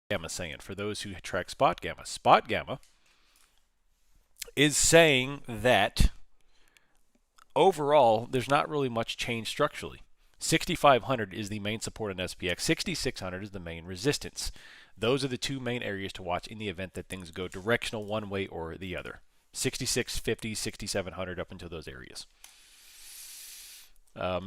Gamma saying for those who track spot gamma? Spot gamma is saying that overall there's not really much change structurally. 6,500 is the main support on SPX. 6,600 is the main resistance. Those are the two main areas to watch in the event that things go directional one way or the other. 6,650, 6,700 up into those areas.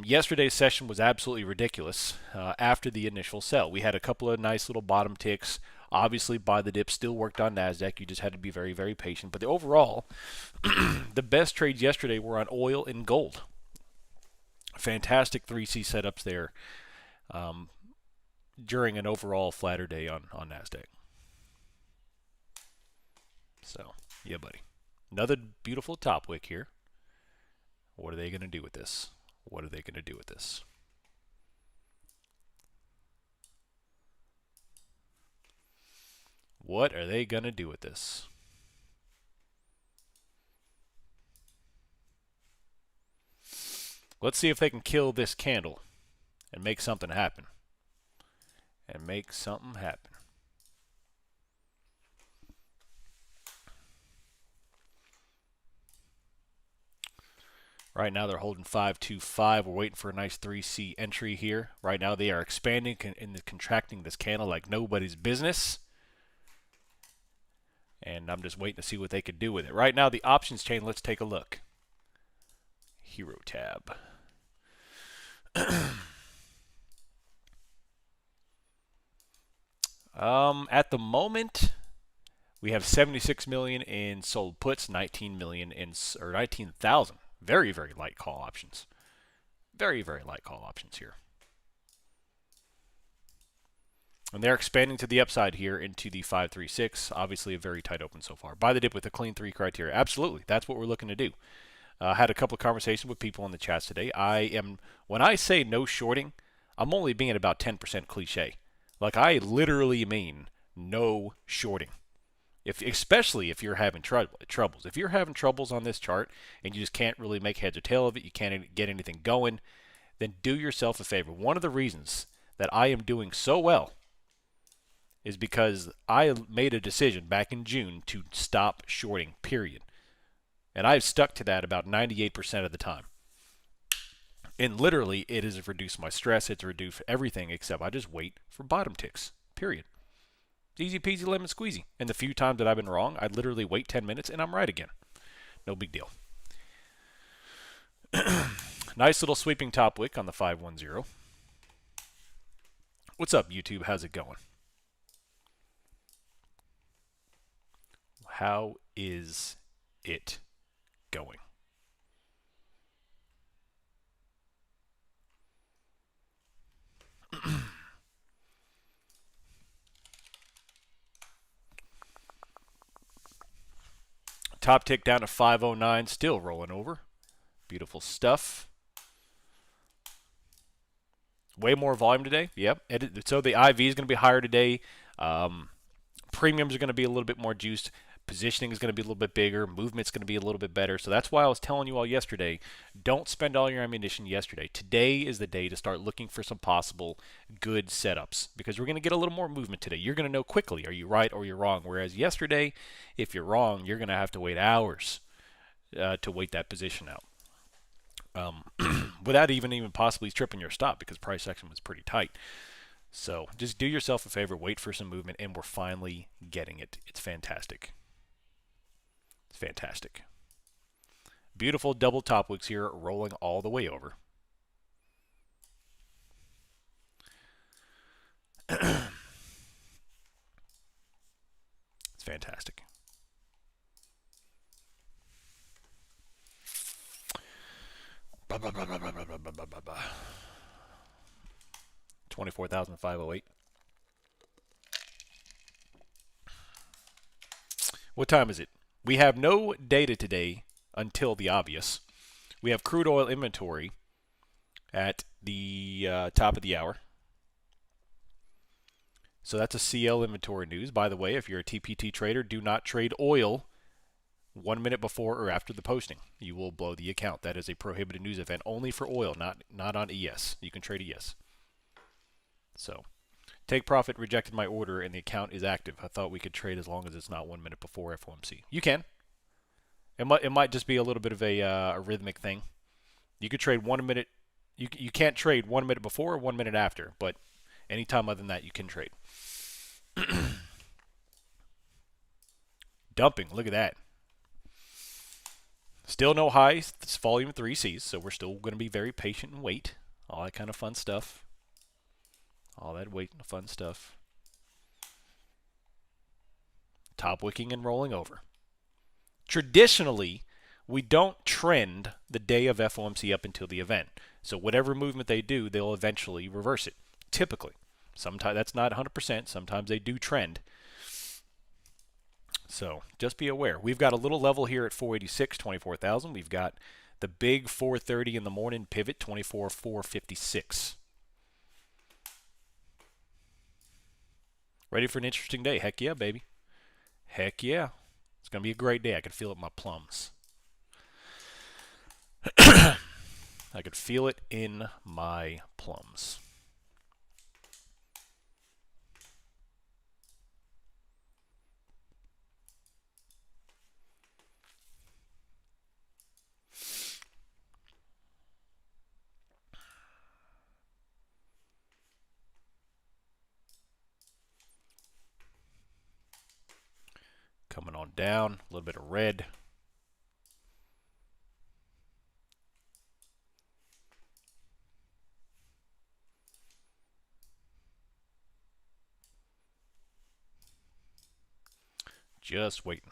Yesterday's session was absolutely ridiculous after the initial sell. We had a couple of nice little bottom ticks. Obviously, buy the dip still worked on NASDAQ. You just had to be very, very patient. But the overall, the best trades yesterday were on oil and gold. Fantastic 3C setups there during an overall flatter day on NASDAQ. So, yeah, buddy. Another beautiful top wick here. What are they going to do with this? What are they going to do with this? What are they going to do with this? Let's see if they can kill this candle and make something happen. And make something happen. Right now they're holding 525. We're waiting for a nice 3C entry here. Right now they are expanding and contracting this candle like nobody's business. And I'm just waiting to see what they could do with it. Right now the options chain, let's take a look. Hero tab. At the moment, we have 76 million in sold puts, 19 million in, or 19,000. Very, very light call options. Very, very light call options here. And they're expanding to the upside here into the 536. Obviously a very tight open so far. Buy the dip with a clean 3 criteria. Absolutely. That's what we're looking to do. Had a couple of conversations with people in the chats today. When I say no shorting, I'm only being about 10% cliche. Like I literally mean no shorting. Especially if you're having troubles. If you're having troubles on this chart and you just can't really make heads or tail of it, you can't get anything going, then do yourself a favor. One of the reasons that I am doing so well is because I made a decision back in June to stop shorting, period. And I've stuck to that about 98% of the time. And literally, it has reduced my stress. It's reduced everything except I just wait for bottom ticks, period. Easy peasy lemon squeezy. And the few times that I've been wrong, I literally wait 10 minutes and I'm right again. No big deal. Nice little sweeping top wick on the 510. What's up, YouTube? How's it going? How is it going? Top tick down to 509, still rolling over. Beautiful stuff. Way more volume today. Yep. So the IV is going to be higher today. Premiums are going to be a little bit more juiced. Positioning is going to be a little bit bigger. Movement's going to be a little bit better. So that's why I was telling you all yesterday, don't spend all your ammunition yesterday. Today is the day to start looking for some possible good setups because we're going to get a little more movement today. You're going to know quickly, are you right or you're wrong? Whereas yesterday, if you're wrong, you're going to have to wait hours to wait that position out. Without even possibly tripping your stop because price action was pretty tight. So just do yourself a favor, wait for some movement, and we're finally getting it. It's fantastic. It's fantastic. Beautiful double top wicks here, rolling all the way over. It's fantastic. Blah, blah, blah, blah, blah, blah, blah, blah, blah. 24,508. What time is it? We have no data today until the obvious. We have crude oil inventory at the top of the hour. So that's a CL inventory news. By the way, if you're a TPT trader, do not trade oil 1 minute before or after the posting. You will blow the account. That is a prohibited news event only for oil, not on ES. You can trade ES. So Take Profit rejected my order and the account is active. I thought we could trade as long as it's not 1 minute before FOMC. You can. It might just be a little bit of a rhythmic thing. You could trade 1 minute. You can't trade 1 minute before or 1 minute after, but anytime other than that, you can trade. Dumping. Look at that. Still no highs. It's volume 3Cs, so we're still going to be very patient and wait. All that kind of fun stuff. All that wait and fun stuff. Top wicking and rolling over. Traditionally, we don't trend the day of FOMC up until the event. So whatever movement they do, they'll eventually reverse it. Typically. Sometimes that's not 100%. Sometimes they do trend. So just be aware. We've got a little level here at 486, 24,000. We've got the big 430 in the morning pivot, 24,456. Ready for an interesting day? Heck yeah, baby. Heck yeah. It's going to be a great day. I can feel it in my plums. I could feel it in my plums. Coming on down, a little bit of red. Just waiting.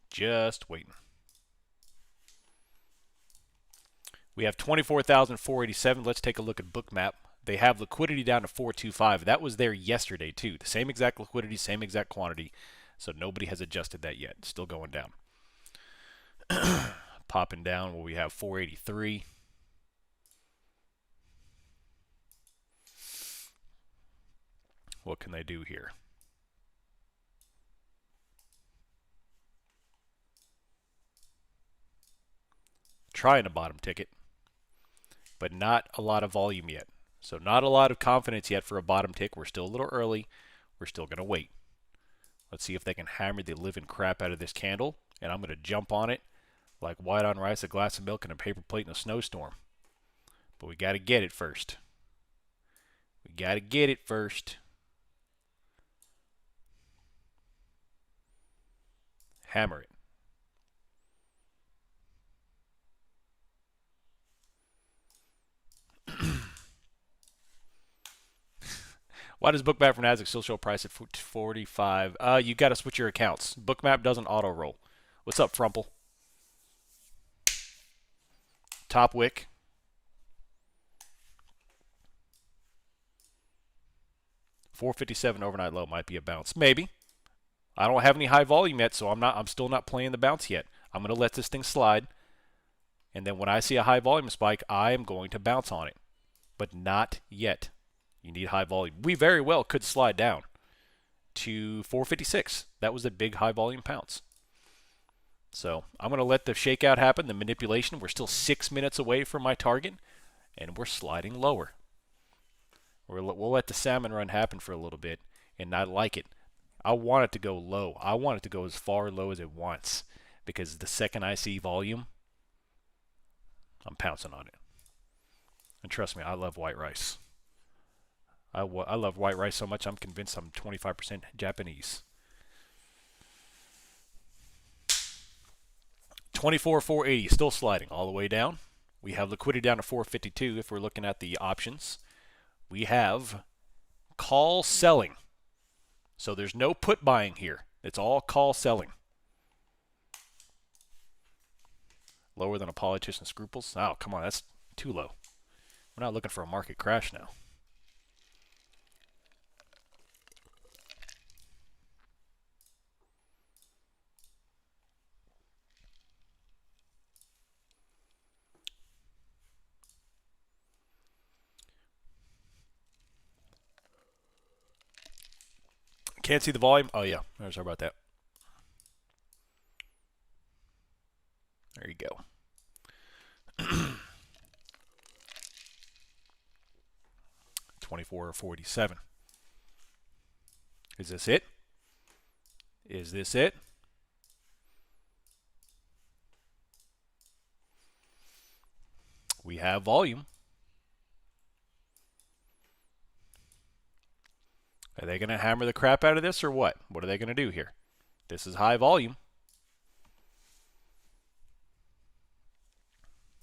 Just waiting. We have 24,487. Let's take a look at Bookmap. They have liquidity down to 425. That was there yesterday, too. The same exact liquidity, same exact quantity. So nobody has adjusted that yet. It's still going down. Popping down where we have 483. What can they do here? Trying a bottom ticket, but not a lot of volume yet. So not a lot of confidence yet for a bottom tick. We're still a little early. We're still going to wait. Let's see if they can hammer the living crap out of this candle, and I'm going to jump on it like white on rice, a glass of milk, and a paper plate in a snowstorm. But we got to get it first. We got to get it first. Hammer it. Why does Bookmap from Nasdaq still show a price at 45? You got to switch your accounts. Bookmap doesn't auto roll. What's up, Frumple? Top wick. $457 overnight low might be a bounce. Maybe. I don't have any high volume yet, so I'm still not playing the bounce yet. I'm going to let this thing slide. And then when I see a high volume spike, I am going to bounce on it. But not yet. You need high volume. We very well could slide down to 456. That was a big high volume pounce. So I'm going to let the shakeout happen, the manipulation. We're still 6 minutes away from my target, and we're sliding lower. We'll let the salmon run happen for a little bit and not like it. I want it to go low. I want it to go as far low as it wants, because the second I see volume, I'm pouncing on it. And trust me, I love white rice. I love white rice so much I'm convinced I'm 25% Japanese. 24,480 still sliding all the way down. We have liquidity down to 452 if we're looking at the options. We have call selling. So there's no put buying here. It's all call selling. Lower than a politician's scruples? Oh, come on, that's too low. We're not looking for a market crash now. Can't see the volume? Oh, yeah. Sorry about that. There you go. 24.47. Is this it? Is this it? We have volume. Are they going to hammer the crap out of this or what? What are they going to do here? This is high volume.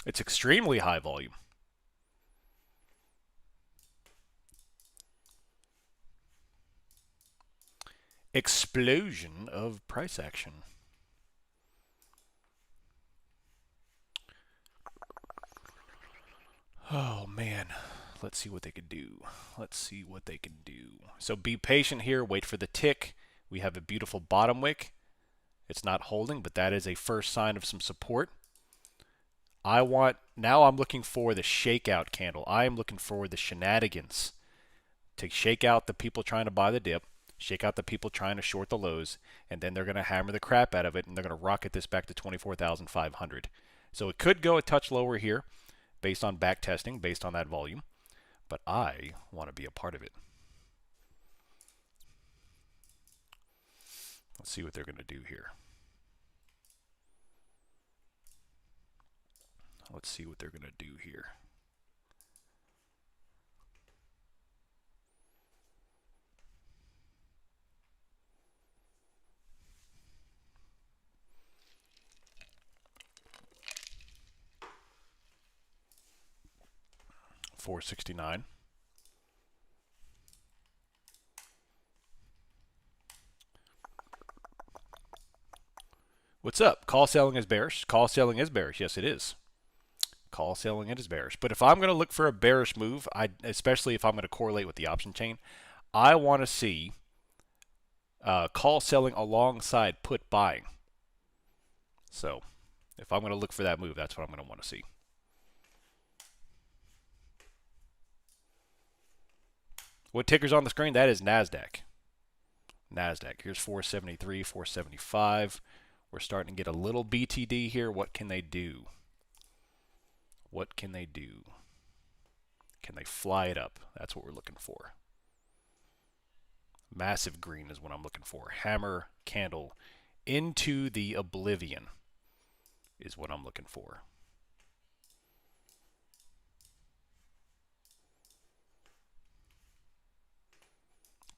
It's extremely high volume. Explosion of price action. Oh, man. Let's see what they can do. Let's see what they can do. So be patient here. Wait for the tick. We have a beautiful bottom wick. It's not holding, but that is a first sign of some support. Now I'm looking for the shakeout candle. I am looking for the shenanigans to shake out the people trying to buy the dip, shake out the people trying to short the lows, and then they're going to hammer the crap out of it, and they're going to rocket this back to 24,500. So it could go a touch lower here based on back testing, based on that volume, but I want to be a part of it. Let's see what they're going to do here. Let's see what they're going to do here. $4.69. What's up? Call selling is bearish. Call selling is bearish. Yes, it is. Call selling it is bearish. But if I'm going to look for a bearish move, especially if I'm going to correlate with the option chain, I want to see call selling alongside put buying. So if I'm going to look for that move, that's what I'm going to want to see. What ticker's on the screen? That is NASDAQ. NASDAQ. Here's 473, 475. We're starting to get a little BTD here. What can they do? What can they do? Can they fly it up? That's what we're looking for. Massive green is what I'm looking for. Hammer candle into the oblivion is what I'm looking for.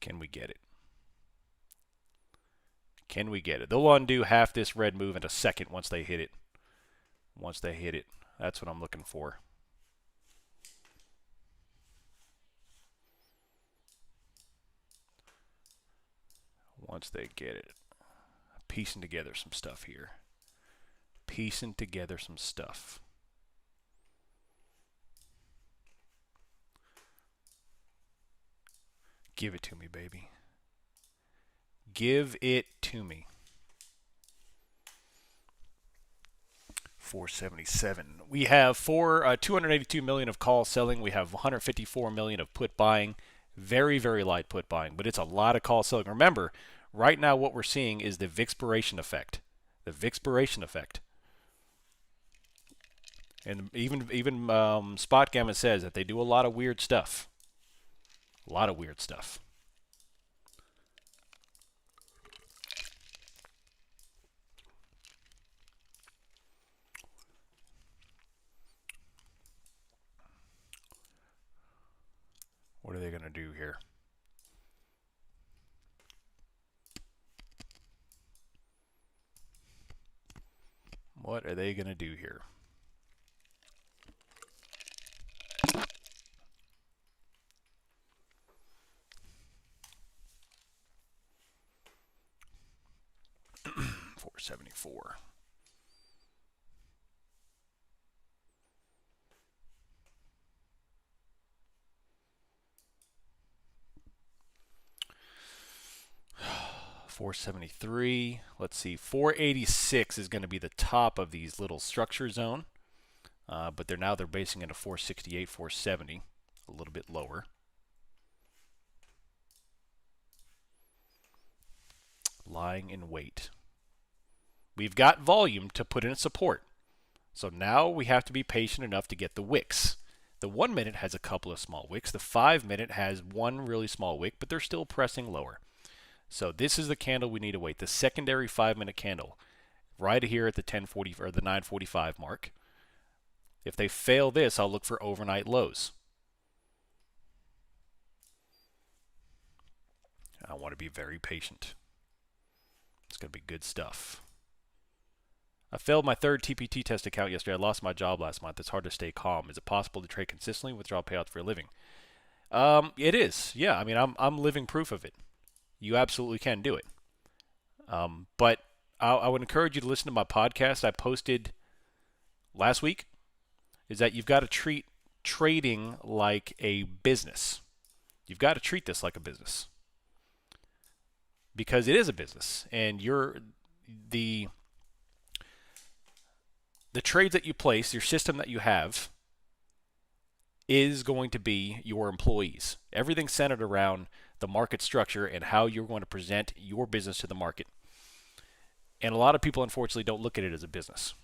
Can we get it? Can we get it? They'll undo half this red move in a second once they hit it. Once they hit it. That's what I'm looking for. Once they get it. Piecing together some stuff here. Piecing together some stuff. Give it to me, baby. Give it to me. 477. We have 282 million of call selling. We have 154 million of put buying. Very, very light put buying, but it's a lot of call selling. Remember, right now what we're seeing is the Vixpiration effect. The Vixpiration effect. And even Spot Gamma says that they do a lot of weird stuff. A lot of weird stuff. What are they going to do here? What are they going to do here? $4.74. $4.73. Let's see. 486 is going to be the top of these little structure zone, but they're basing it at 468, 470, a little bit lower. Lying in wait. We've got volume to put in support. So now we have to be patient enough to get the wicks. The 1 minute has a couple of small wicks. The 5 minute has one really small wick, but they're still pressing lower. So this is the candle we need to wait. The secondary 5 minute candle right here at the 1040 or the 945 mark. If they fail this, I'll look for overnight lows. I want to be very patient. It's going to be good stuff. I failed my third TPT test account yesterday. I lost my job last month. It's hard to stay calm. Is it possible to trade consistently and withdraw payouts for a living? It is. Yeah, I mean, I'm living proof of it. You absolutely can do it. But I would encourage you to listen to my podcast I posted last week. Is that you've got to treat trading like a business. You've got to treat this like a business. Because it is a business, and the trades that you place, your system that you have, is going to be your employees. Everything's centered around the market structure and how you're going to present your business to the market. And a lot of people, unfortunately, don't look at it as a business.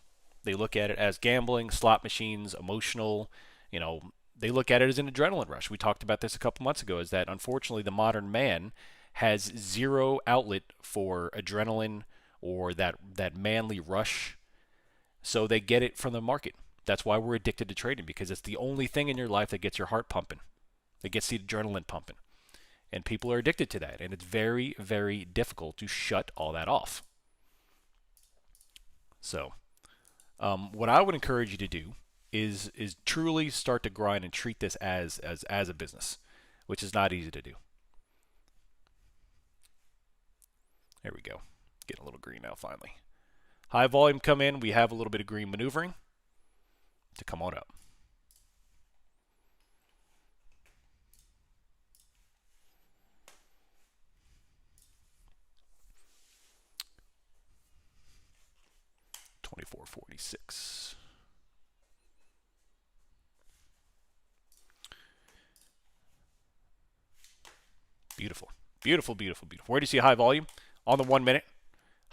They look at it as gambling, slot machines, emotional. They look at it as an adrenaline rush. We talked about this a couple months ago, is that unfortunately the modern man has zero outlet for adrenaline or that manly rush. So they get it from the market. That's why we're addicted to trading, because it's the only thing in your life that gets your heart pumping. That gets the adrenaline pumping. And people are addicted to that. And it's very, very difficult to shut all that off. So what I would encourage you to do is truly start to grind and treat this as a business, which is not easy to do. There we go. Getting a little green now finally. High volume come in. We have a little bit of green maneuvering to come on up. $24.46. Beautiful. Beautiful, beautiful, beautiful. Where do you see high volume? On the 1 minute.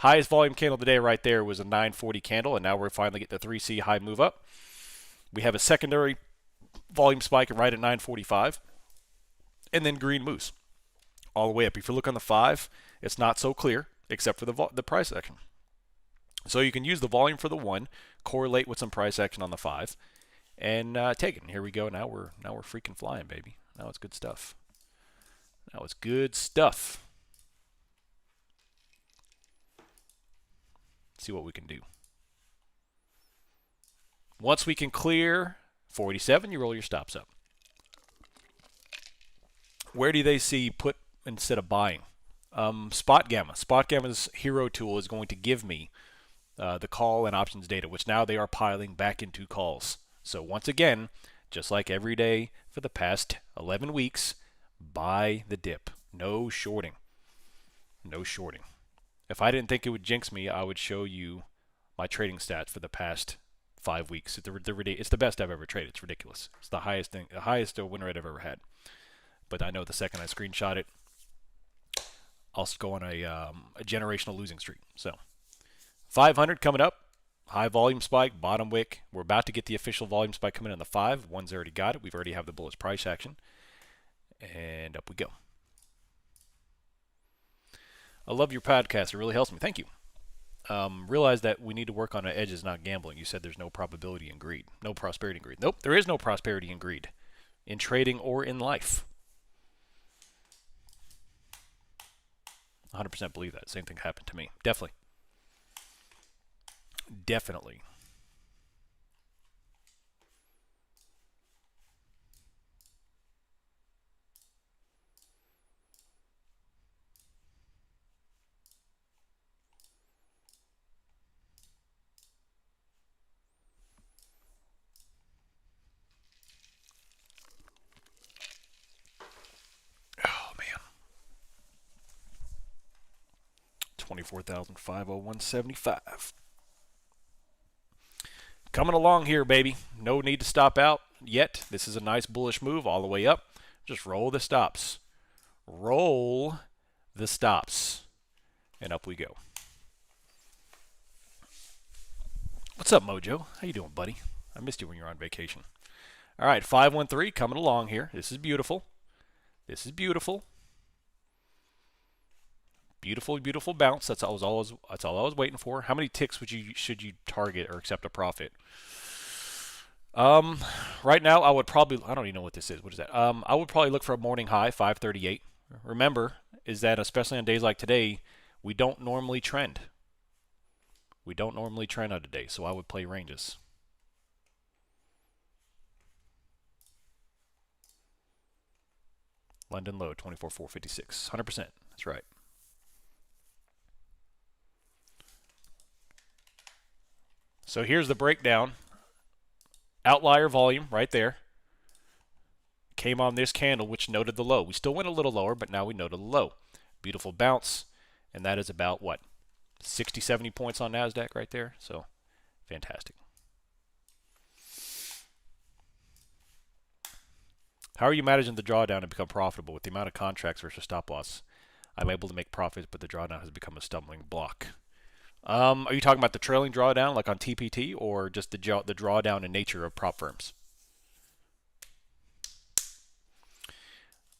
Highest volume candle of the day right there was a 940 candle, and now we're finally getting the 3C high move up. We have a secondary volume spike right at 945, and then green moves all the way up. If you look on the 5, it's not so clear except for the price action. So you can use the volume for the 1, correlate with some price action on the 5, and take it. And here we go. Now we're freaking flying, baby. Now it's good stuff. Now it's good stuff. See what we can do. Once we can clear 47, you roll your stops up. Where do they see put instead of buying? Spot Gamma. Spot Gamma's hero tool is going to give me the call and options data, which now they are piling back into calls. So once again, just like every day for the past 11 weeks, buy the dip. No shorting. No shorting. If I didn't think it would jinx me, I would show you my trading stats for the past 5 weeks. It's the best I've ever traded. It's ridiculous. It's the highest win rate I've ever had. But I know the second I screenshot it, I'll go on a generational losing streak. So 500 coming up. High volume spike, bottom wick. We're about to get the official volume spike coming in on the 5. One's already got it. We've already have the bullish price action. And up we go. I love your podcast. It really helps me. Thank you. Realize that we need to work on our edges, not gambling. You said there's no probability in greed. No prosperity in greed. Nope, there is no prosperity in greed. In trading or in life. 100% believe that. Same thing happened to me. Definitely. Definitely. Oh, man. 24,501.75. Coming along here, baby. No need to stop out yet. This is a nice bullish move all the way up. Just roll the stops. Roll the stops. And up we go. What's up, Mojo? How you doing, buddy? I missed you when you were on vacation. All right, 513 coming along here. This is beautiful. This is beautiful. Beautiful, beautiful bounce. That's all I was waiting for. How many ticks should you target or accept a profit? Right now I would probably, I don't even know what this is. What is that? I would probably look for a morning high, 538. Remember, is that especially on days like today, we don't normally trend. We don't normally trend on a day, so I would play ranges. London low, 24,456. 100%. That's right. So here's the breakdown. Outlier volume right there. Came on this candle, which noted the low. We still went a little lower, but now we noted the low. Beautiful bounce, and that is about what? 60, 70 points on NASDAQ right there. So fantastic. How are you managing the drawdown to become profitable with the amount of contracts versus stop loss? I'm able to make profits, but the drawdown has become a stumbling block. Are you talking about the trailing drawdown, like on TPT, or just the drawdown in nature of prop firms?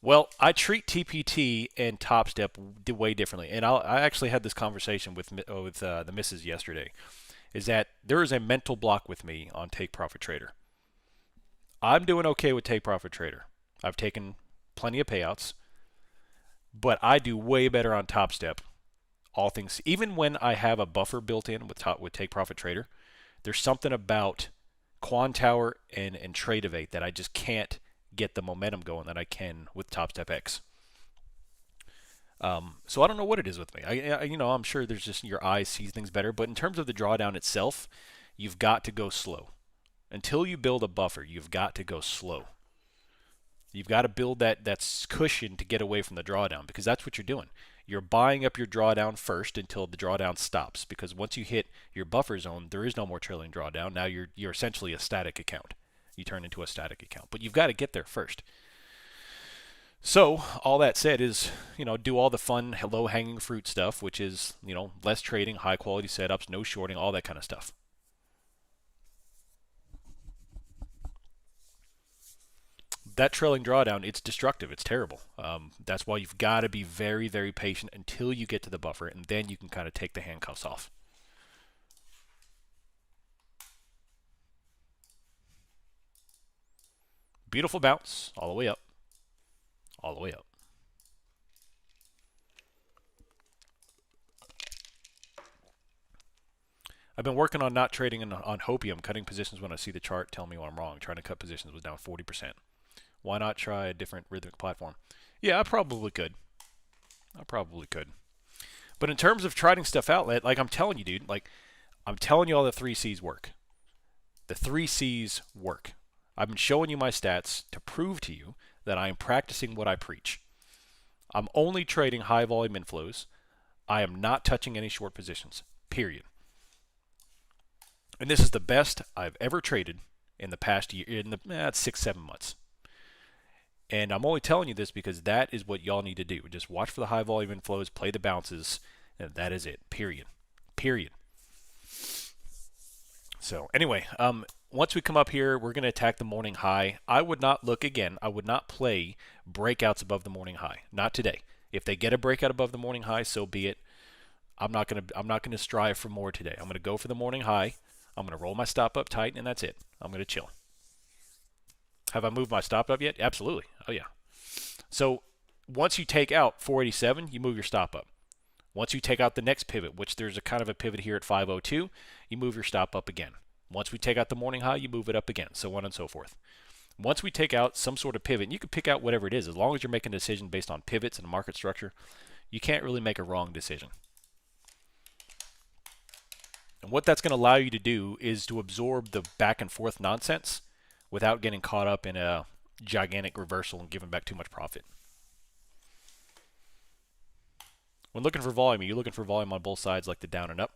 Well, I treat TPT and Top Step way differently, and I actually had this conversation with the missus yesterday. Is that there is a mental block with me on TakeProfitTrader. I'm doing okay with TakeProfitTrader. I've taken plenty of payouts, but I do way better on Top Step. All things, even when I have a buffer built in with TakeProfitTrader, there's something about Quantower and Tradeovate that I just can't get the momentum going that I can with Top Step X. So I don't know what it is with me. I'm sure there's just your eyes see things better, but in terms of the drawdown itself, you've got to go slow. Until you build a buffer, you've got to go slow. You've got to build that cushion to get away from the drawdown, because that's what you're doing. You're buying up your drawdown first until the drawdown stops, because once you hit your buffer zone, there is no more trailing drawdown. Now you're essentially a static account. You turn into a static account, but you've got to get there first. So all that said is, do all the fun, low-hanging fruit stuff, which is, less trading, high-quality setups, no shorting, all that kind of stuff. That trailing drawdown, it's destructive. It's terrible. That's why you've got to be very, very patient until you get to the buffer, and then you can kind of take the handcuffs off. Beautiful bounce all the way up. All the way up. I've been working on not trading on hopium, cutting positions when I see the chart tell me I'm wrong. Trying to cut positions was down 40%. Why not try a different rhythmic platform? Yeah, I probably could. But in terms of trying stuff out, like I'm telling you, dude, I'm telling you all the 3 C's work. The 3 C's work. I've been showing you my stats to prove to you that I am practicing what I preach. I'm only trading high volume inflows. I am not touching any short positions, period. And this is the best I've ever traded in the past year, in the 6-7 months. And I'm only telling you this because that is what y'all need to do. Just watch for the high volume inflows, play the bounces, and that is it. Period. So anyway, once we come up here, we're going to attack the morning high. I would not look again. I would not play breakouts above the morning high. Not today. If they get a breakout above the morning high, so be it. I'm not going to strive for more today. I'm going to go for the morning high. I'm going to roll my stop up tight, and that's it. I'm going to chill. Have I moved my stop up yet? Absolutely. Oh, yeah. So once you take out 487, you move your stop up. Once you take out the next pivot, which there's a kind of a pivot here at 502, you move your stop up again. Once we take out the morning high, you move it up again, so on and so forth. Once we take out some sort of pivot, and you can pick out whatever it is, as long as you're making a decision based on pivots and market structure, you can't really make a wrong decision. And what that's going to allow you to do is to absorb the back and forth nonsense without getting caught up in a gigantic reversal and giving back too much profit. When looking for volume, are you looking for volume on both sides, like the down and up?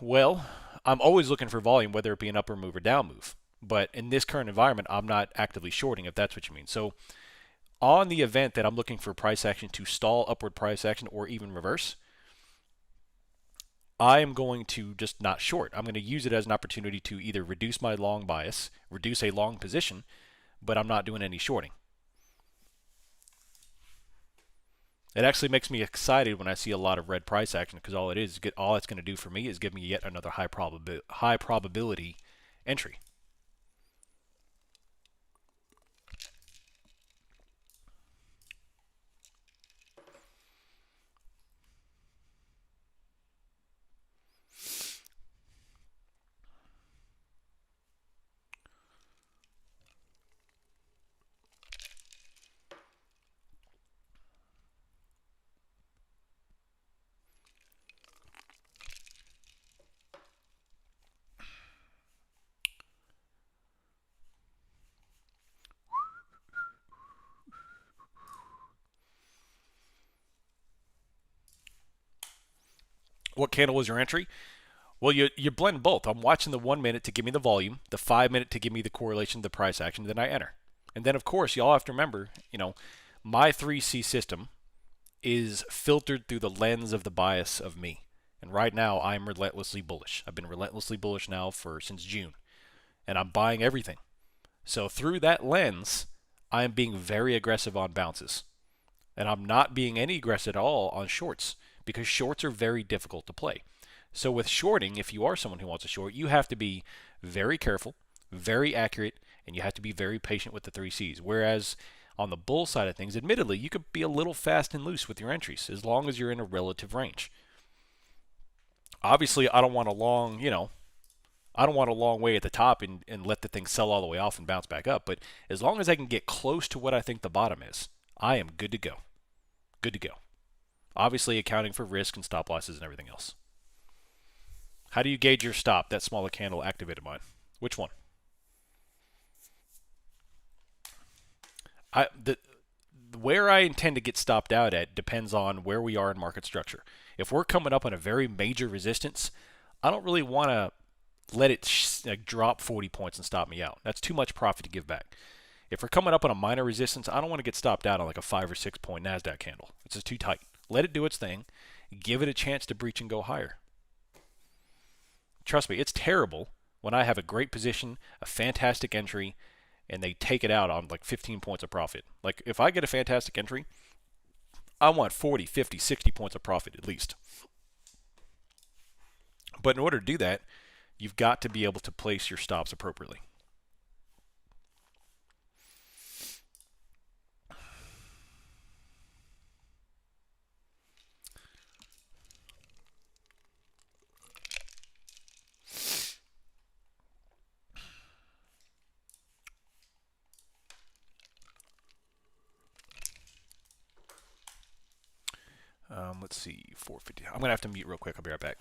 Well, I'm always looking for volume, whether it be an up or move or down move. But in this current environment, I'm not actively shorting, if that's what you mean. So on the event that I'm looking for price action to stall upward price action or even reverse, I am going to just not short. I'm going to use it as an opportunity to either reduce my long bias, reduce a long position, but I'm not doing any shorting. It actually makes me excited when I see a lot of red price action, because all it's going to do for me is give me yet another high probability entry. What candle was your entry? Well, you blend both. I'm watching the 1 minute to give me the volume, the 5 minute to give me the correlation to the price action, then I enter. And then, of course, y'all have to remember, my 3C system is filtered through the lens of the bias of me. And right now, I'm relentlessly bullish. I've been relentlessly bullish now since June, and I'm buying everything. So through that lens, I am being very aggressive on bounces, and I'm not being any aggressive at all on shorts, because shorts are very difficult to play. So with shorting, if you are someone who wants to short, you have to be very careful, very accurate, and you have to be very patient with the 3Cs. Whereas on the bull side of things, admittedly, you could be a little fast and loose with your entries as long as you're in a relative range. Obviously, I don't want a long, I don't want a long way at the top and let the thing sell all the way off and bounce back up. But as long as I can get close to what I think the bottom is, I am good to go. Good to go. Obviously, accounting for risk and stop losses and everything else. How do you gauge your stop? That smaller candle activated mine. Which one? Where I intend to get stopped out at depends on where we are in market structure. If we're coming up on a very major resistance, I don't really want to let it drop 40 points and stop me out. That's too much profit to give back. If we're coming up on a minor resistance, I don't want to get stopped out on like a 5 or 6 point NASDAQ candle. It's just too tight. Let it do its thing. Give it a chance to breach and go higher. Trust me, it's terrible when I have a great position, a fantastic entry, and they take it out on like 15 points of profit. Like if I get a fantastic entry, I want 40, 50, 60 points of profit at least. But in order to do that, you've got to be able to place your stops appropriately. Let's see, 450. I'm going to have to mute real quick. I'll be right back.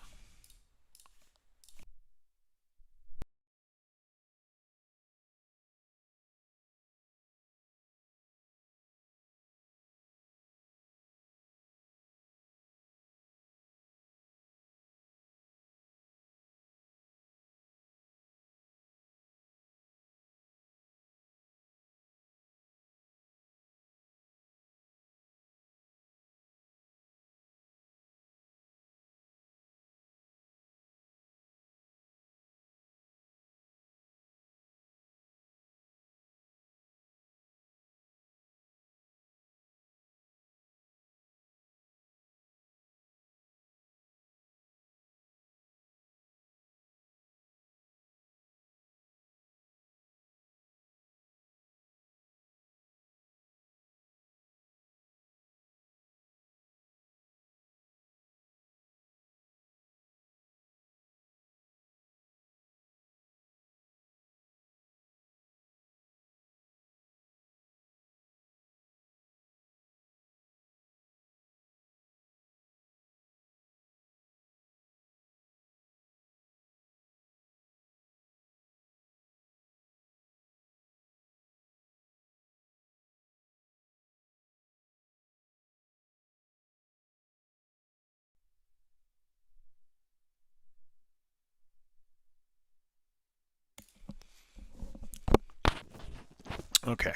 Okay.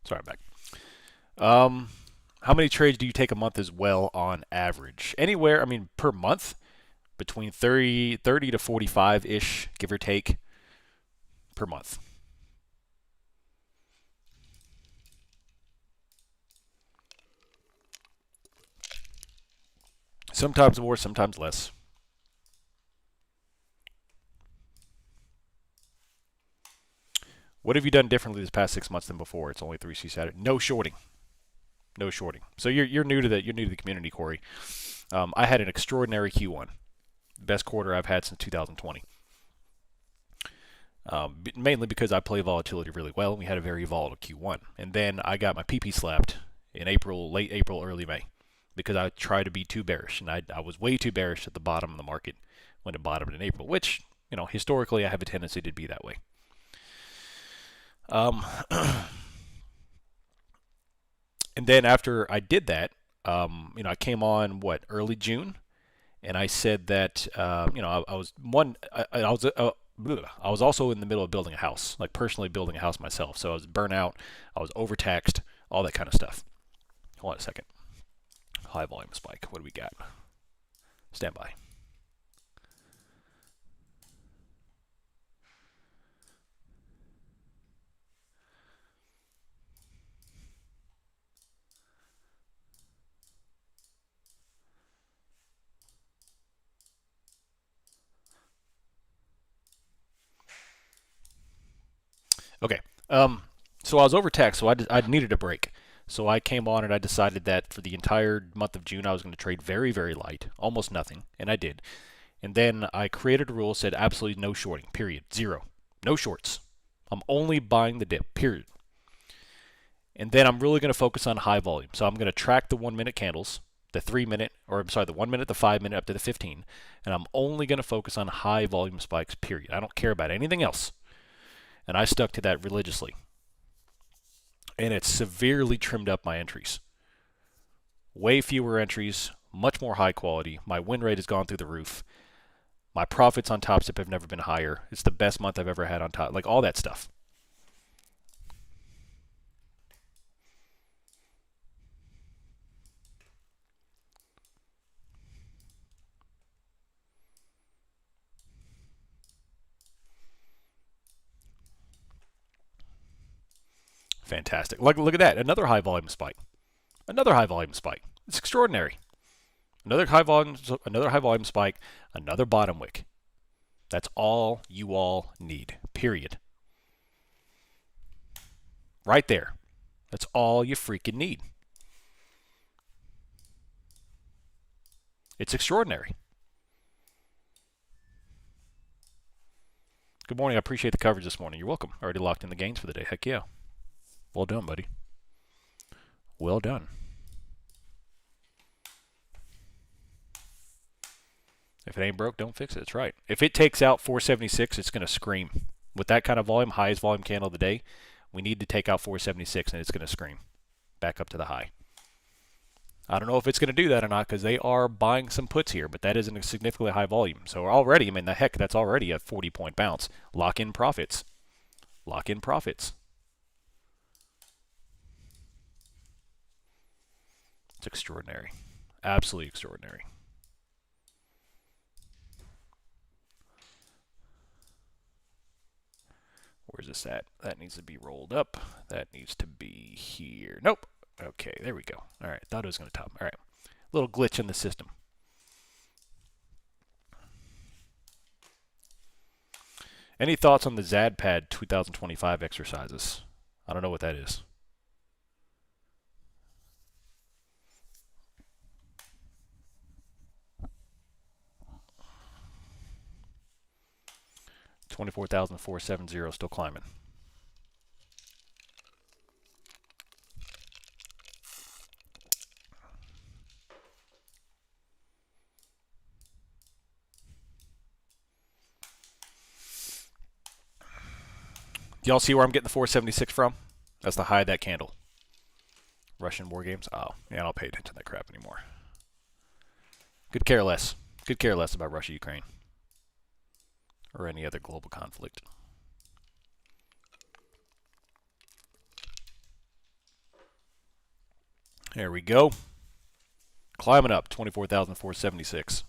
Sorry, I'm back. How many trades do you take a month as well on average? Anywhere, I mean, per month, between 30 to 45-ish, give or take, per month. Sometimes more, sometimes less. What have you done differently this past 6 months than before? It's only 3C Saturday. No shorting. No shorting. So you're new to the community, Corey. I had an extraordinary Q1, best quarter I've had since 2020. Mainly because I play volatility really well, and we had a very volatile Q1. And then I got my PP slapped in April, late April, early May, because I tried to be too bearish, and I was way too bearish at the bottom of the market when it bottomed in April, which, historically I have a tendency to be that way. And then after I did that, I came on early June, and I said that I was also in the middle of building a house, like personally building a house myself. So I was burnt out, I was overtaxed, all that kind of stuff. Hold on a second. High volume spike. What do we got? Stand by. Okay. So I was overtaxed, so I needed a break. So I came on and I decided that for the entire month of June I was going to trade very, very light, almost nothing, and I did. And then I created a rule, said absolutely no shorting, period, zero, no shorts. I'm only buying the dip, period. And then I'm really going to focus on high volume. So I'm going to track the 1 minute candles, the 3 minute, or I'm sorry, the 1 minute, the 5 minute, up to the 15. And I'm only going to focus on high volume spikes, period. I don't care about anything else. And I stuck to that religiously. And it severely trimmed up my entries. Way fewer entries, much more high quality. My win rate has gone through the roof. My profits on Top Step have never been higher. It's the best month I've ever had on top, like all that stuff. Fantastic. Look at that. Another high volume spike. Another high volume spike. It's extraordinary. Another high volume spike, another bottom wick. That's all you all need. Period. Right there. That's all you freaking need. It's extraordinary. Good morning. I appreciate the coverage this morning. You're welcome. Already locked in the gains for the day. Heck yeah. Well done, buddy. Well done. If it ain't broke, don't fix it. That's right. If it takes out 476, it's going to scream. With that kind of volume, highest volume candle of the day, we need to take out 476, and it's going to scream back up to the high. I don't know if it's going to do that or not because they are buying some puts here, but that isn't a significantly high volume. So already, the heck, that's already a 40-point bounce. Lock in profits. Lock in profits. It's extraordinary. Absolutely extraordinary. Where's this at? That needs to be rolled up. That needs to be here. Nope. Okay, there we go. All right, thought it was going to top. All right, little glitch in the system. Any thoughts on the ZadPad 2025 exercises? I don't know what that is. $24,470 still climbing. Do y'all see where I'm getting the 476 from? That's the high of that candle. Russian war games? Oh, yeah, I don't pay attention to that crap anymore. Could care less. Could care less about Russia, Ukraine, or any other global conflict. There we go. Climbing up, 24,476.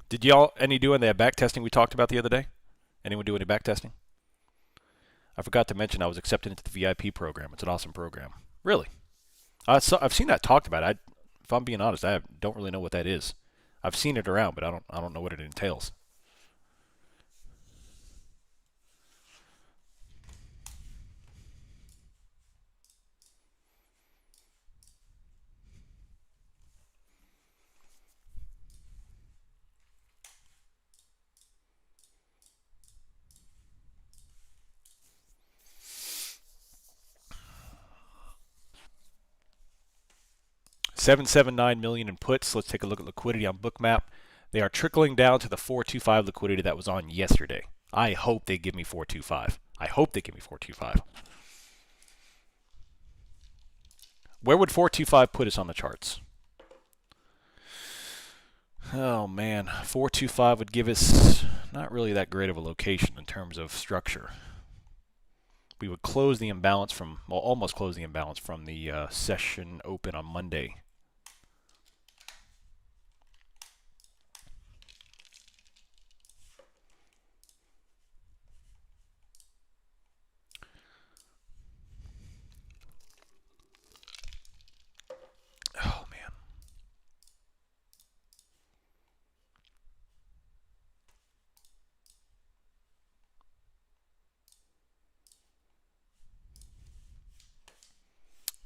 Did y'all any do any of that back testing we talked about the other day? Anyone do any back testing? I forgot to mention I was accepted into the VIP program. It's an awesome program. Really? I've seen that talked about. If I'm being honest, I don't really know what that is. I've seen it around, but I don't know what it entails. $779 million in puts. Let's take a look at liquidity on Bookmap. They are trickling down to the 425 liquidity that was on yesterday. I hope they give me 425. I hope they give me 425. Where would 425 put us on the charts? Oh man, 425 would give us not really that great of a location in terms of structure. We would close the imbalance from, well, almost close the imbalance from the session open on Monday. Oh man.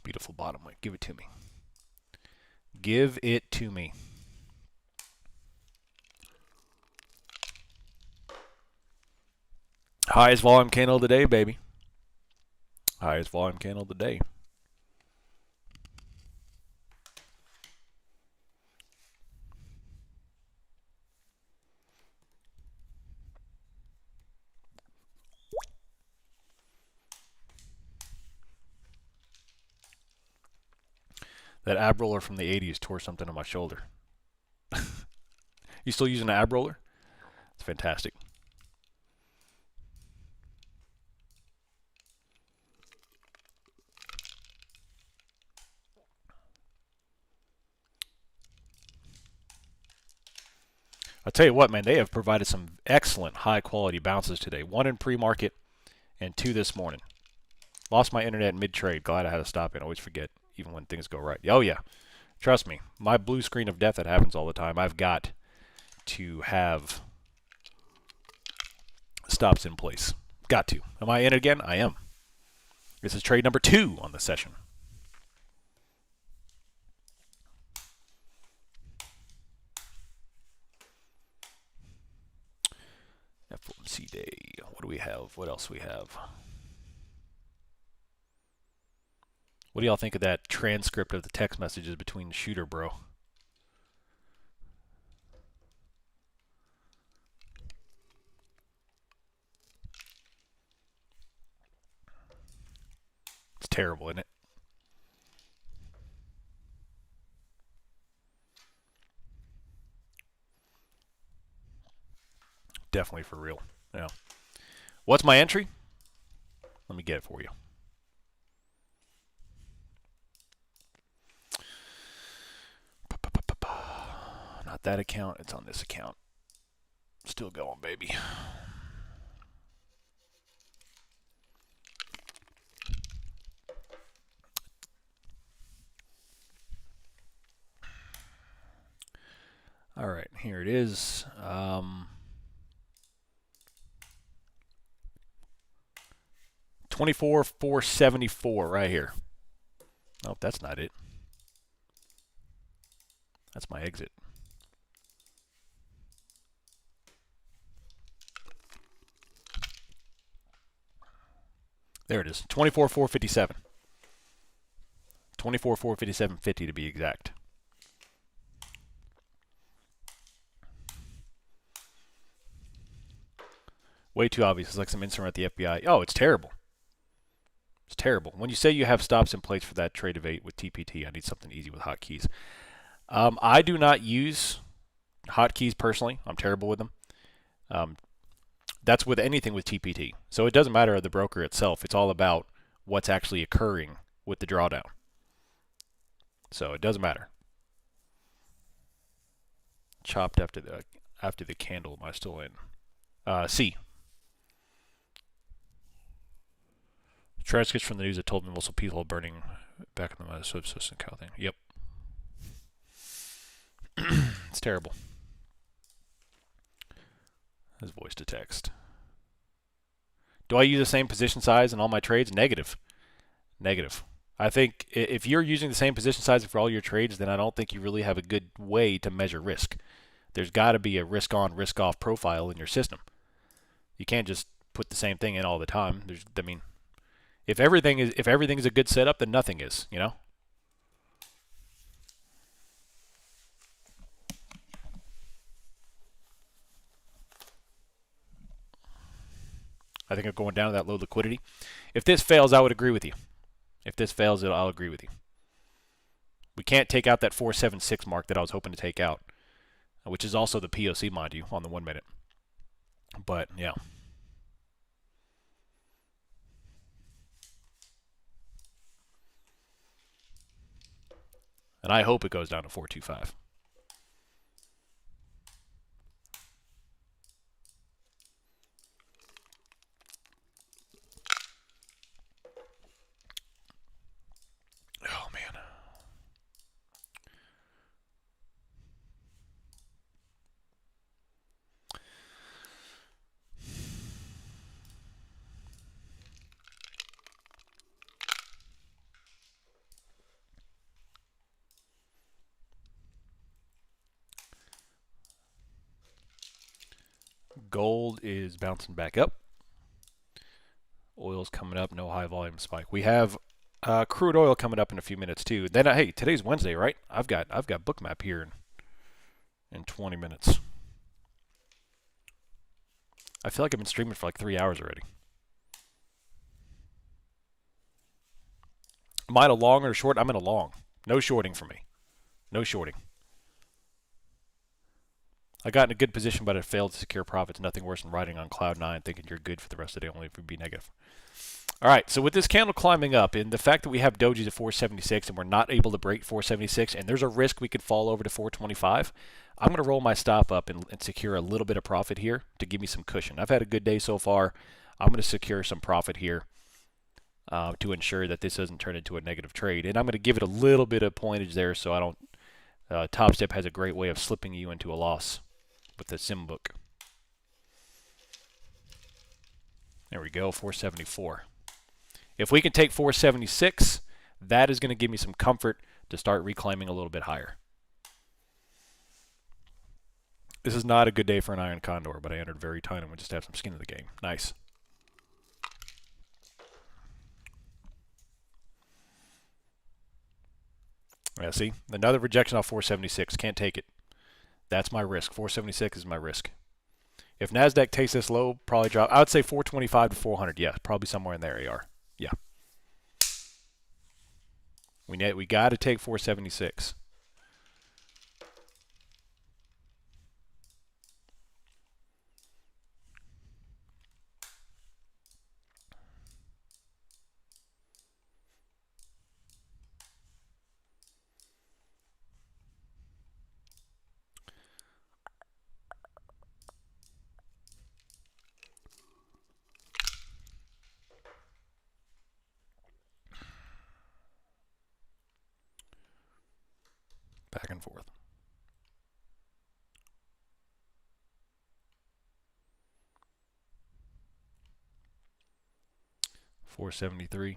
Beautiful bottom wick. Give it to me. Give it to me. Highest volume candle of the day, baby. Highest volume candle of the day. That ab roller from the 80s tore something on my shoulder. You still using an ab roller? It's fantastic. I'll tell you what, man, they have provided some excellent high-quality bounces today. One in pre-market and two this morning. Lost my internet mid-trade. Glad I had to stop it. I always forget, even when things go right. Oh, yeah. Trust me. My blue screen of death that happens all the time, I've got to have stops in place. Got to. Am I in again? I am. This is trade number 2 on the session. FOMC day. What do we have? What else we have? What do y'all think of that transcript of the text messages between Shooter Bro? It's terrible, isn't it? Definitely for real. Yeah. What's my entry? Let me get it for you. Not that account. It's on this account. Still going, baby. All right, here it is. 24,474 right here. Nope, that's not it. That's my exit. There it is. 24,457. 24,457.50 to be exact. Way too obvious. It's like some instrument at the FBI. Oh, it's terrible. It's terrible. When you say you have stops in place for that trade of 8 with TPT, I need something easy with hotkeys. I do not use hotkeys personally. I'm terrible with them. Um, that's with anything with TPT. So it doesn't matter the broker itself. It's all about what's actually occurring with the drawdown. So it doesn't matter. Chopped after the candle. Am I still in? C. Transcripts from the news that told me multiple people burning back in the subsistence cow thing. Yep. It's terrible. His voice to text. Do I use the same position size in all my trades? Negative. Negative. I think if you're using the same position size for all your trades, then I don't think you really have a good way to measure risk. There's got to be a risk on, risk off profile in your system. You can't just put the same thing in all the time. If everything is a good setup, then nothing is, you know? I think I'm going down to that low liquidity. If this fails, I would agree with you. If this fails, I'll agree with you. We can't take out that 476 mark that I was hoping to take out, which is also the POC, mind you, on the 1 minute. But, yeah. And I hope it goes down to 425. Oh, man. Gold is bouncing back up. Oil's coming up, no high volume spike. We have crude oil coming up in a few minutes too. Then hey, today's Wednesday, right? I've got Bookmap here in 20 minutes. I feel like I've been streaming for like 3 hours already. Am I in a long or a short? I'm in a long. No shorting for me. No shorting. I got in a good position, but I failed to secure profits. Nothing worse than riding on cloud 9, thinking you're good for the rest of the day, only if it be negative. All right, so with this candle climbing up, and the fact that we have dojis at 476 and we're not able to break 476, and there's a risk we could fall over to 425, I'm going to roll my stop up and secure a little bit of profit here to give me some cushion. I've had a good day so far. I'm going to secure some profit here to ensure that this doesn't turn into a negative trade. And I'm going to give it a little bit of pointage there so I don't Top Step has a great way of slipping you into a loss with the sim book. There we go, 474. If we can take 476, that is going to give me some comfort to start reclaiming a little bit higher. This is not a good day for an Iron Condor, but I entered very tight and we just have some skin in the game. Nice. Yeah, see? Another rejection off 476. Can't take it. That's my risk. 476 is my risk. If NASDAQ takes this low, probably drop. I would say 425 to 400. Yeah, probably somewhere in there, AR. Yeah. We got to take 476. Back and forth. $473.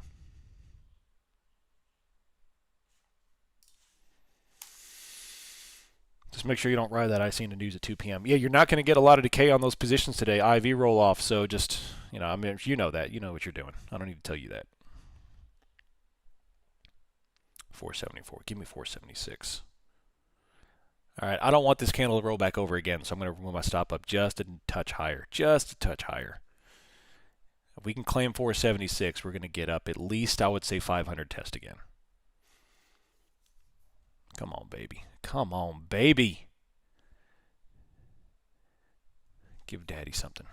Just make sure you don't ride that IC in the news at 2 p.m. Yeah, you're not going to get a lot of decay on those positions today. IV roll off, so just, I mean, you know that. You know what you're doing. I don't need to tell you that. 474. Give me 476. All right, I don't want this candle to roll back over again, so I'm going to remove my stop up just a touch higher. Just a touch higher. If we can claim 476, we're going to get up at least, I would say, 500 test again. Come on, baby. Come on, baby. Give daddy something.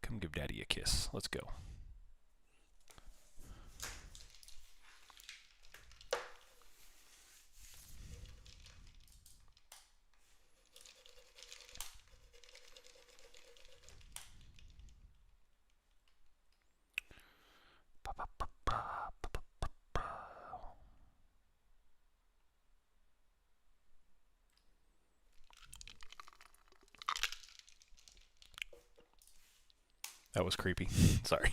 Come give daddy a kiss. Let's go. That was creepy. Sorry.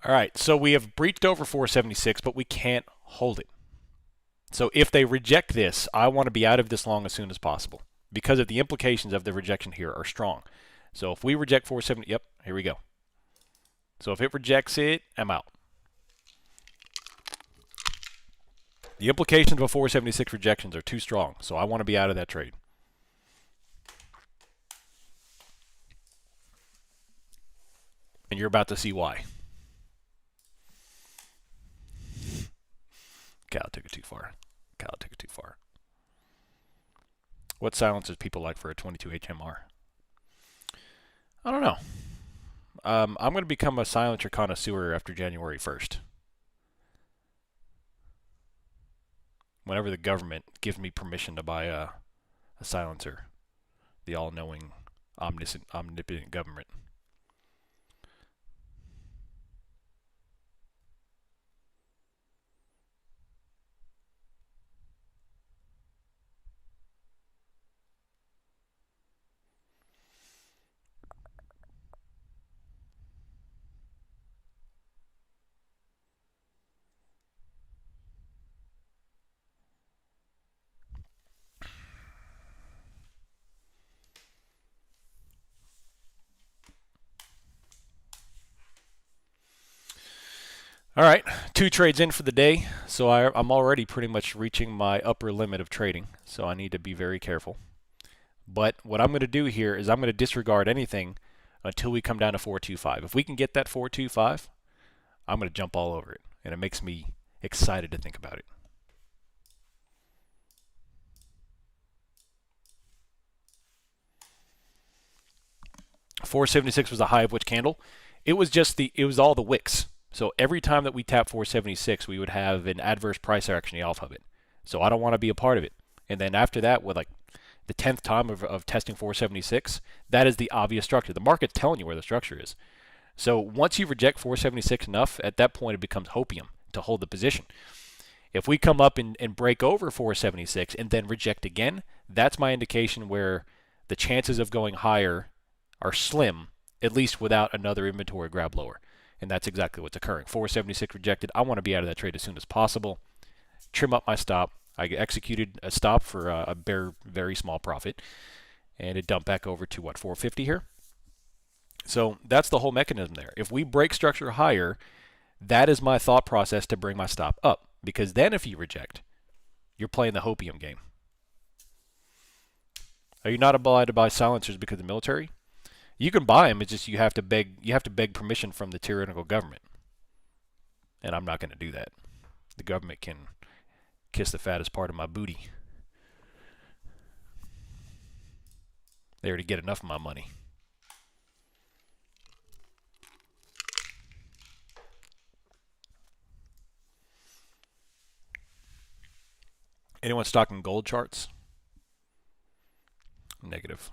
All right, so we have breached over 476, but we can't hold it. So if they reject this, I want to be out of this long as soon as possible because of the implications of the rejection here are strong. So if we reject 470, yep, here we go. So if it rejects it, I'm out. The implications of a 476 rejections are too strong, so I want to be out of that trade. And you're about to see why. Kyle took it too far. Kyle took it too far. What silences people like for a 22 HMR? I don't know. I'm going to become a silencer connoisseur after January 1st. Whenever the government gives me permission to buy a silencer, the all-knowing, omnipotent government. All right, 2 trades in for the day, so I'm already pretty much reaching my upper limit of trading, so I need to be very careful. But what I'm going to do here is I'm going to disregard anything until we come down to 425. If we can get that 425, I'm going to jump all over it, and it makes me excited to think about it. $476 was the high of which candle? It was all the wicks. So every time that we tap 476, we would have an adverse price action off of it. So I don't want to be a part of it. And then after that, with like the 10th time of testing 476, that is the obvious structure. The market's telling you where the structure is. So once you reject 476 enough, at that point it becomes hopium to hold the position. If we come up and break over 476 and then reject again, that's my indication where the chances of going higher are slim, at least without another inventory grab lower. And that's exactly what's occurring. 476 rejected. I want to be out of that trade as soon as possible. Trim up my stop. I executed a stop for a very small profit. And it dumped back over to, what, 450 here? So that's the whole mechanism there. If we break structure higher, that is my thought process to bring my stop up. Because then if you reject, you're playing the hopium game. Are you not obliged to buy silencers because of the military? You can buy them. It's just you have to beg permission from the tyrannical government, and I'm not going to do that. The government can kiss the fattest part of my booty. They already get enough of my money. Anyone stocking gold charts? Negative.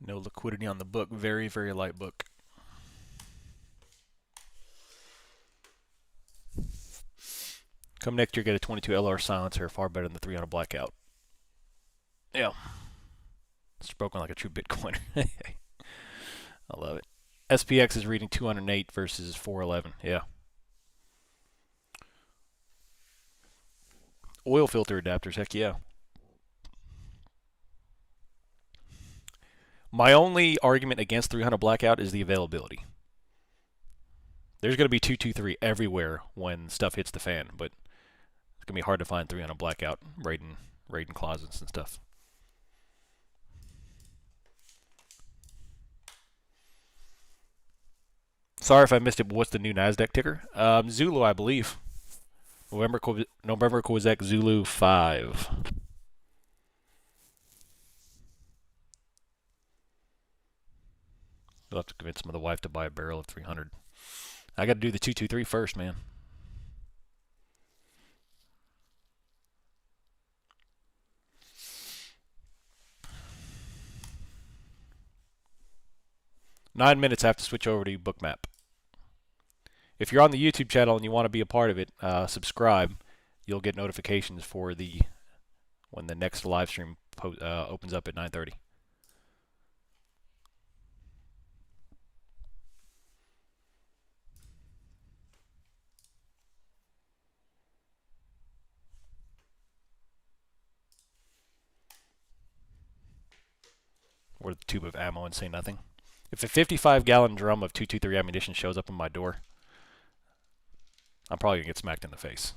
No liquidity on the book. Very, very light book. Come next year, get a 22 LR silencer, far better than the 300 blackout. Yeah. It's broken like a true Bitcoiner. I love it. SPX is reading 208 versus 411. Yeah. Oil filter adapters, heck yeah. My only argument against 300 blackout is the availability. There's going to be 223 everywhere when stuff hits the fan, but it's going to be hard to find 300 blackout raiding closets and stuff. Sorry if I missed it, but what's the new NASDAQ ticker? Zulu, I believe. November Quebec Zulu 5. You'll have to convince some of the wife to buy a barrel of 300. I got to do the 223 first, man. Nine minutes, I have to switch over to Bookmap. If you're on the YouTube channel and you want to be a part of it, subscribe. You'll get notifications for when the next live stream opens up at 9:30. Or the tube of ammo and say nothing. If a 55-gallon drum of 223 ammunition shows up in my door, I'm probably going to get smacked in the face.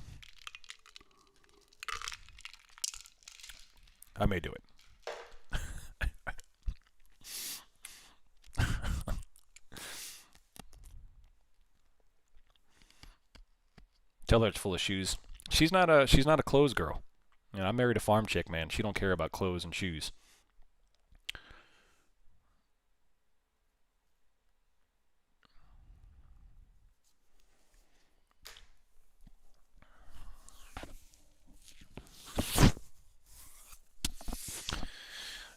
I may do it. Tell her it's full of shoes. She's not a clothes girl. You know, I married a farm chick, man. She don't care about clothes and shoes.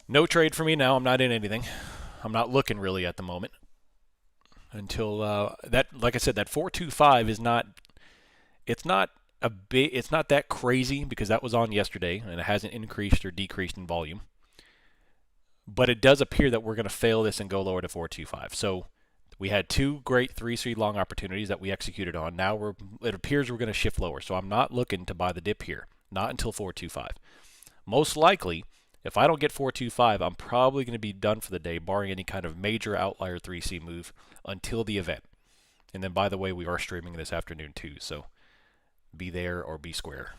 No trade for me now. I'm not in anything. I'm not looking really at the moment. Until that, like I said, that 425 is not. It's not it's not that crazy because that was on yesterday and it hasn't increased or decreased in volume. But it does appear that we're going to fail this and go lower to 425. So we had two great 3-3 long opportunities that we executed on. Now it appears we're going to shift lower. So I'm not looking to buy the dip here, not until 425. Most likely, if I don't get 425, I'm probably going to be done for the day, barring any kind of major outlier 3C move until the event. And then, by the way, we are streaming this afternoon too, so be there or be square.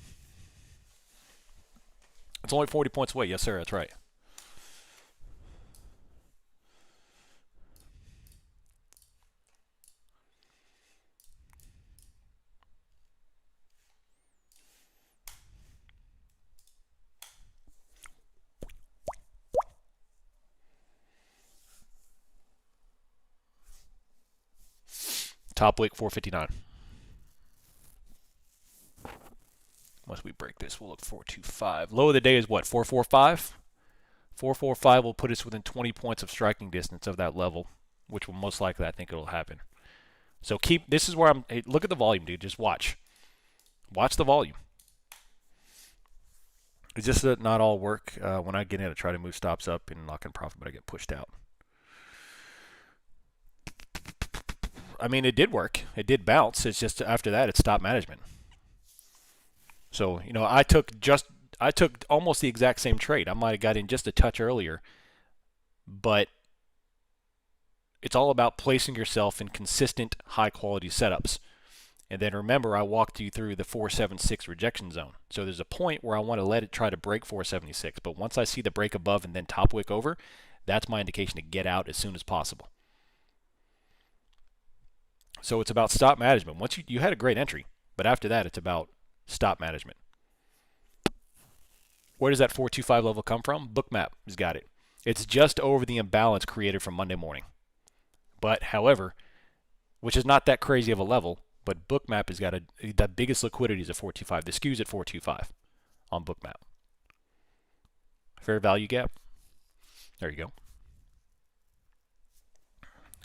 It's only 40 points away. Yes, sir, that's right. Top wick 459. Once we break this, we'll look 425. Low of the day is what? 445? 445 will put us within 20 points of striking distance of that level, which will most likely, I think, it'll happen. So this is where hey, look at the volume, dude. Just watch. Watch the volume. It's just that not all work. When I get in, I try to move stops up and lock in profit, but I get pushed out. I mean, it did work. It did bounce. It's just after that, it stopped management. So, you know, I took almost the exact same trade. I might have got in just a touch earlier, but it's all about placing yourself in consistent, high-quality setups. And then remember, I walked you through the 476 rejection zone. So there's a point where I want to let it try to break 476. But once I see the break above and then top wick over, that's my indication to get out as soon as possible. So it's about stop management. Once you had a great entry, but after that, it's about stop management. Where does that 425 level come from? Bookmap has got it. It's just over the imbalance created from Monday morning. But, however, which is not that crazy of a level, but Bookmap has got the biggest liquidity is at 425. The SKU's at 425 on Bookmap. Fair value gap. There you go.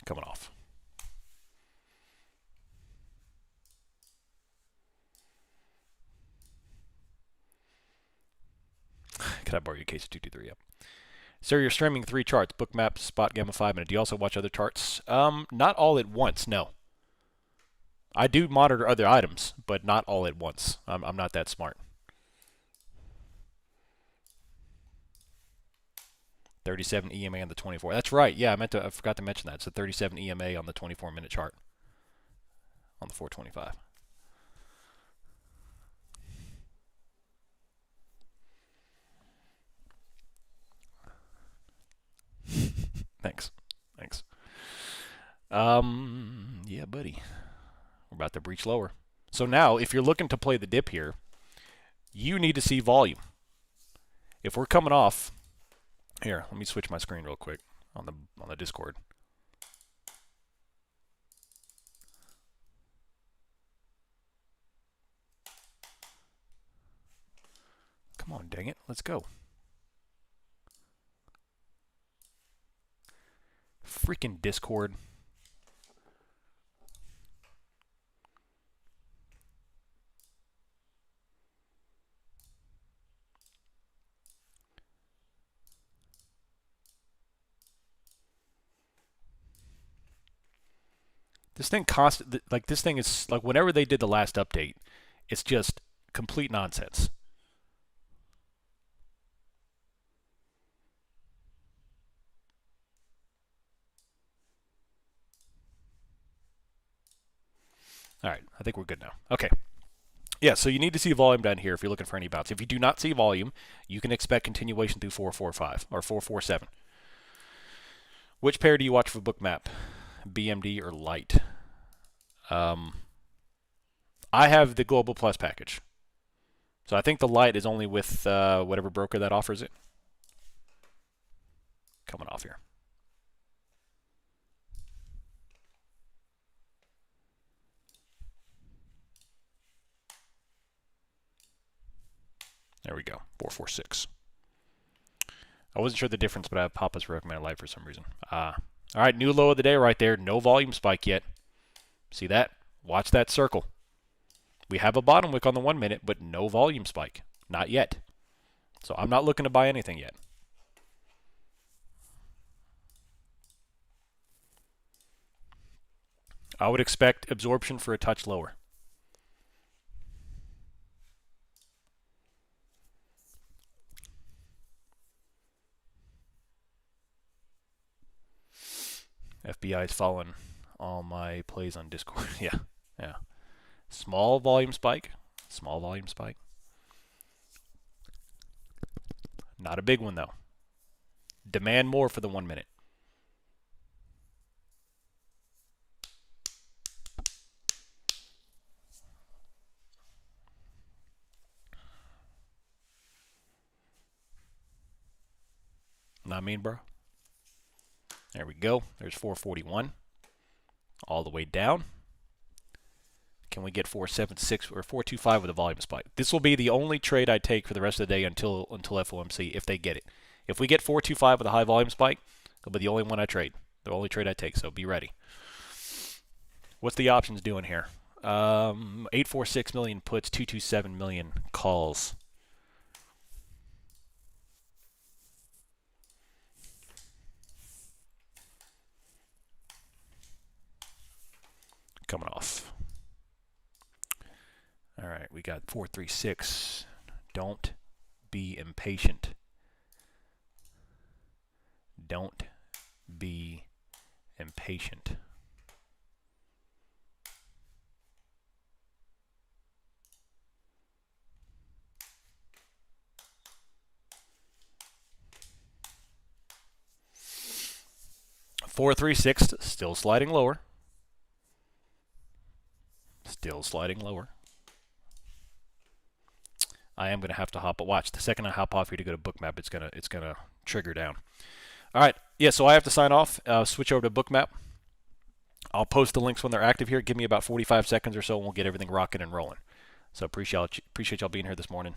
Coming off. Can I borrow your case of 223? Yep. Sir, you're streaming 3 charts, Bookmap, Spot, Gamma 5 minute. Do you also watch other charts? Not all at once, no. I do monitor other items, but not all at once. I'm not that smart. 37 EMA on the 24. That's right. Yeah, I forgot to mention that. It's a 37 EMA on the 24-minute chart on the 425. Thanks. Yeah, buddy. We're about to breach lower. So now, if you're looking to play the dip here, you need to see volume. If we're coming off, here, let me switch my screen real quick on the Discord. Come on, dang it. Let's go. Freaking Discord. This thing this thing is like whenever they did the last update, it's just complete nonsense. All right, I think we're good now. Okay. Yeah, so you need to see volume down here if you're looking for any bounce. If you do not see volume, you can expect continuation through 445 or 447. Which pair do you watch for Bookmap? BMD or Light? I have the Global Plus package. So I think the Light is only with whatever broker that offers it. Coming off here. There we go, 446. I wasn't sure the difference, but I have Papa's recommended Light for some reason. All right, new low of the day right there. No volume spike yet. See that? Watch that circle. We have a bottom wick on the 1 minute, but no volume spike. Not yet. So I'm not looking to buy anything yet. I would expect absorption for a touch lower. FBI is following all my plays on Discord. Yeah. Small volume spike. Not a big one, though. Demand more for the 1 minute. Not mean, bro. There we go. There's 441. All the way down. Can we get 476 or 425 with a volume spike? This will be the only trade I take for the rest of the day until FOMC if they get it. If we get 425 with a high volume spike, it'll be the only one I trade. The only trade I take, so be ready. What's the options doing here? 846 million puts, 227 million calls. Coming off. All right, we got 436. Don't be impatient. Don't be impatient. $436 still sliding lower. Still sliding lower. I am going to have to hop. But watch, the second I hop off here to go to Bookmap, it's gonna trigger down. All right, yeah. So I have to sign off. Switch over to Bookmap. I'll post the links when they're active here. Give me about 45 seconds or so, and we'll get everything rocking and rolling. So appreciate y'all being here this morning.